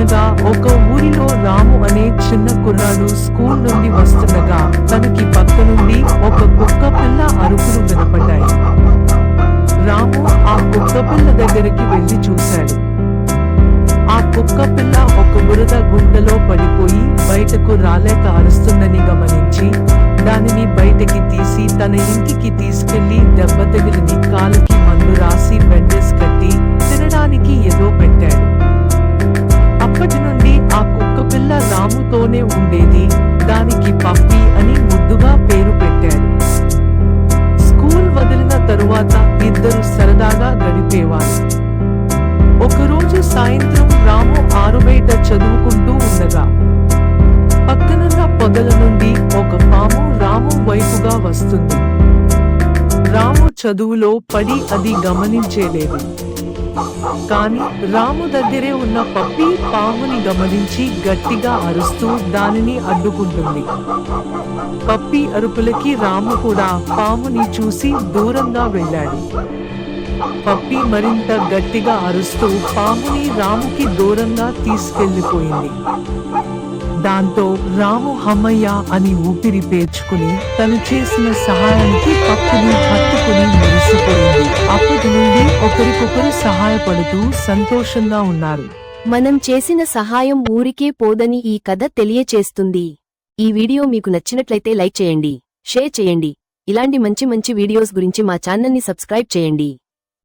అనగా ఒక ఊరిలో రాము అనే చిన్న కుర్రాడు స్కూల్ నుండి వస్తుండగా తనకి పక్క నుండి ఒక కుక్క పిల్ల అరుపులు వినపడ్డాయి. రాము ఆ కుక్క పిల్ల దగ్గరికి వెళ్లి చూశాడు. ఆ కుక్క పిల్ల ఒక బురద గుంటలో పడిపోయి బయటకు రాలేక అరుస్తుందని గమనించి దానిని బయటకి తీసి తన ఇంటికి తీసుకెళ్లి దెబ్బ తగిలిని కాలుకి మందు రాసి బ్యాండేజ్ కట్టి తినడానికి ఏదో పెట్టాడు. అప్పటి నుండి ఆ కుక్క పిల్ల రాముతోనే ఉండేది. దానికి పప్పి అని ముద్దుగా పేరు పెట్టాడు. స్కూల్ వదిలిన తరువాత ఇద్దరు సరదాగా గడిపేవారు. ఒకరోజు సాయంత్రం రాము ఆరుబయట చదువుకుంటూ ఉండగా పక్కనున్న పొదల నుండి ఒక పాము రాము వైపుగా వస్తుంది. రాము చదువులో పడి అది గమనించేలేదు. కాని రాము దగ్గరే ఉన్న పప్పి పాముని గమనించి గట్టిగా అరుస్తూ దానిని అడ్డుకుంటుంది. పప్పి అరుపులకి రాము కూడా పాముని చూసి దూరంగా వెళ్ళాడు. పప్పి మరింత గట్టిగా అరుస్తూ పాముని రాముకి దూరంగా తీసుకెళ్లిపోయింది. దాంతో రాము హమ్మయ్య అని ఊపిరి పేర్చుకుని తను చేసిన సహాయానికి పప్పిని హత్తుకుని మురిసిపోయింది. అప్పటి నుండి ఒకరికొకరు సహాయపడుతూ సంతోషంగా ఉన్నారు. మనం చేసిన సహాయం ఊరికే పోదని ఈ కథ తెలియచేస్తుంది. ఈ వీడియో మీకు నచ్చినట్లయితే లైక్ చేయండి, షేర్ చేయండి. ఇలాంటి మంచి మంచి వీడియోస్ గురించి మా ఛానల్ని సబ్స్క్రైబ్ చేయండి.